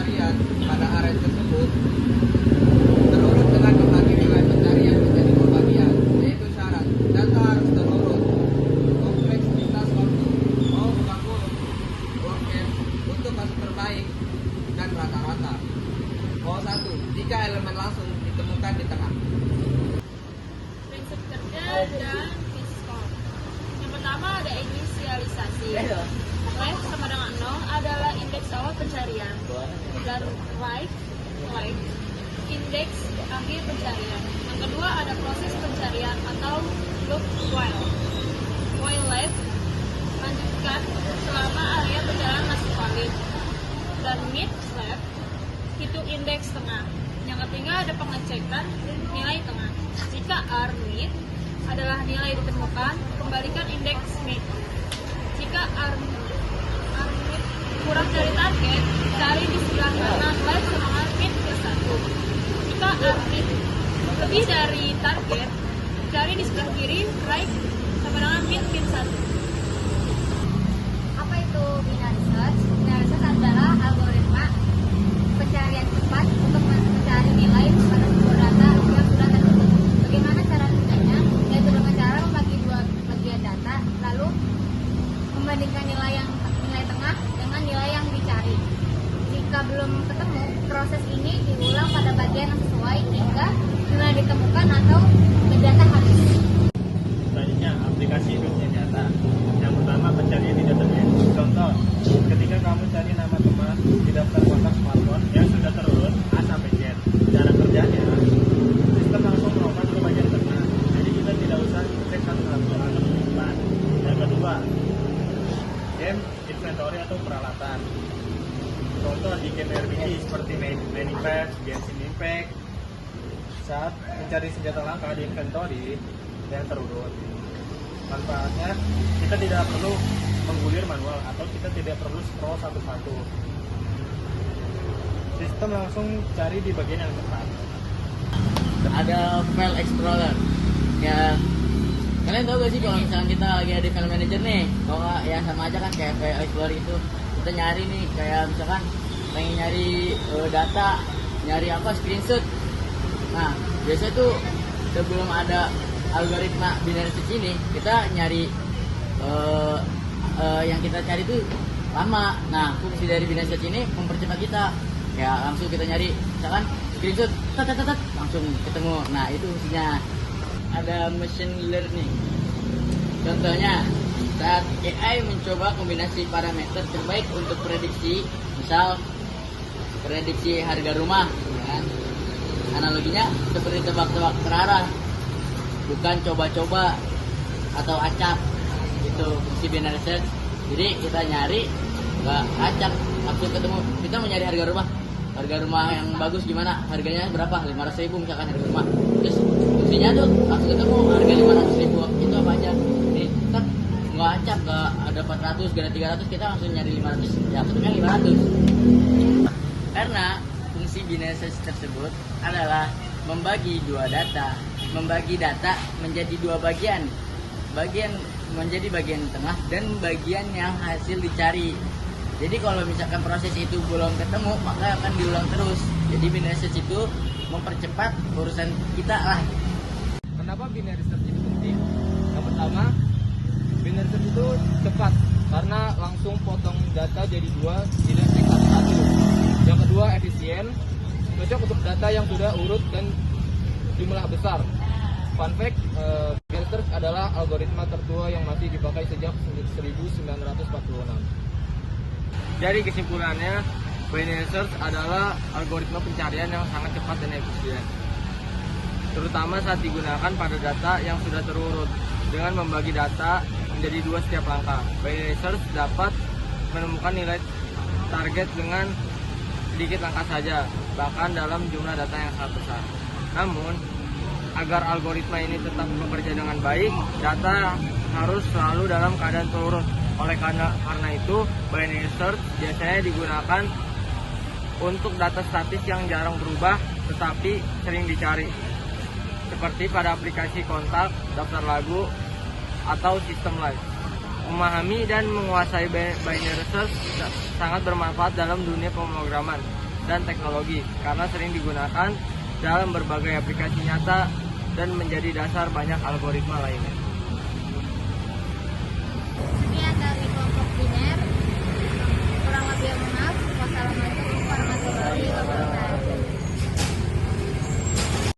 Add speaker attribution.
Speaker 1: pencarian pada area tersebut terurut dengan membagi nilai pencarian menjadi dua bagian, yaitu syarat data harus terurut, kompleksitas waktu, untuk kasus terbaik, dan rata-rata. 1. Jika elemen langsung ditemukan di tengah.
Speaker 2: Prinsip kerja dan fiskal. Yang pertama ada inisialisasi. Left sama dengan 0 adalah indeks awal pencarian, dan right indeks akhir pencarian. Yang kedua ada proses pencarian atau loop while left lanjutkan selama area pencarian masih valid, dan mid left hitung indeks tengah. Yang ketiga ada pengecekan nilai tengah. Jika R mid adalah nilai ditemukan, kembalikan indeks mid. Jika R mid kurang dari target, cari di sebelah kanan left sama mid plus 1. Jika R mid lebih dari target, cari di sebelah kiri right sama dengan mid plus 1.
Speaker 3: Apa itu binary search? Binary search adalah algoritma pencarian cepat untuk mencari nilai pada sebuah data yang sudah tertutup. Bagaimana cara kerjanya? Yaitu dengan cara membagi dua bagian data, lalu membandingkan nilai tengah dengan nilai yang dicari. Jika belum ketemu, proses ini diulang pada bagian yang sesuai hingga nilai ditemukan atau data habis.
Speaker 4: Selanjutnya, aplikasi dunia nyata. Yang pertama, pencarian di database. Contoh, ketika kamu cari nama teman di daftar kontak smartphone yang sudah terurut A sampai Z. Cara kerjanya, sistem langsung melompat ke bagian tengah. Jadi kita tidak usah cek satu-satu atau depan. Yang kedua, game inventory atau peralatan. Contoh di game RPG seperti Minecraft, Genshin Impact. Saat mencari senjata langka di inventory yang terurut, manfaatnya kita tidak perlu menggulir manual atau kita tidak perlu scroll satu-satu. Sistem langsung cari di bagian yang tepat.
Speaker 5: Ada file explorer. Ya, kalian tahu gak sih kalau misalnya kita lagi ada file manager nih, kalau nggak ya sama aja kan kayak file explorer itu. Kita nyari nih, kayak misalkan pengen nyari data, nyari apa screenshot. Nah, biasanya tuh sebelum ada algoritma binary search ini, kita nyari yang kita cari itu lama. Nah, fungsi dari binary search ini mempercepat kita. Ya, langsung kita nyari, misalkan screenshot, langsung ketemu. Nah, itu fungsinya. Ada machine learning. Contohnya, saat AI mencoba kombinasi parameter terbaik untuk prediksi, misal prediksi harga rumah, ya kan? Analoginya seperti tebak-tebak terarah, bukan coba-coba atau acak. Itu fungsi binary search. Jadi kita nyari nggak acak, langsung ketemu. Kita mau nyari harga rumah yang bagus gimana, harganya berapa, 500.000 misalkan harga rumah. Terus fungsinya tuh langsung ketemu harga 500.000. Itu apa aja nih, kita nggak acak, nggak ada 400, nggak ada 300, kita langsung nyari 500, ya ketemunya 500. Karena fungsi binary search tersebut adalah membagi data menjadi dua bagian menjadi bagian tengah dan bagian yang hasil dicari. Jadi kalau misalkan proses itu belum ketemu, maka akan diulang terus. Jadi binary search itu mempercepat urusan kita lah.
Speaker 1: Kenapa binary search ini penting? Yang pertama, binary search itu cepat karena langsung potong data jadi dua, tidak cek satu-satu. Yang kedua, efisien, cocok untuk data yang sudah urut dan jumlah besar. Fun fact, binary search adalah algoritma tertua yang masih dipakai sejak 1946. Jadi kesimpulannya, binary search adalah algoritma pencarian yang sangat cepat dan efisien, terutama saat digunakan pada data yang sudah terurut. Dengan membagi data menjadi dua setiap langkah, binary search dapat menemukan nilai target dengan sedikit langkah saja, bahkan dalam jumlah data yang sangat besar. Namun, agar algoritma ini tetap bekerja dengan baik, data harus selalu dalam keadaan terurut. Karena itu, binary search biasanya digunakan untuk data statis yang jarang berubah tetapi sering dicari, seperti pada aplikasi kontak, daftar lagu, atau sistem live. Memahami dan menguasai binary search sangat bermanfaat dalam dunia pemrograman, dan teknologi karena sering digunakan dalam berbagai aplikasi nyata dan menjadi dasar banyak algoritma lainnya.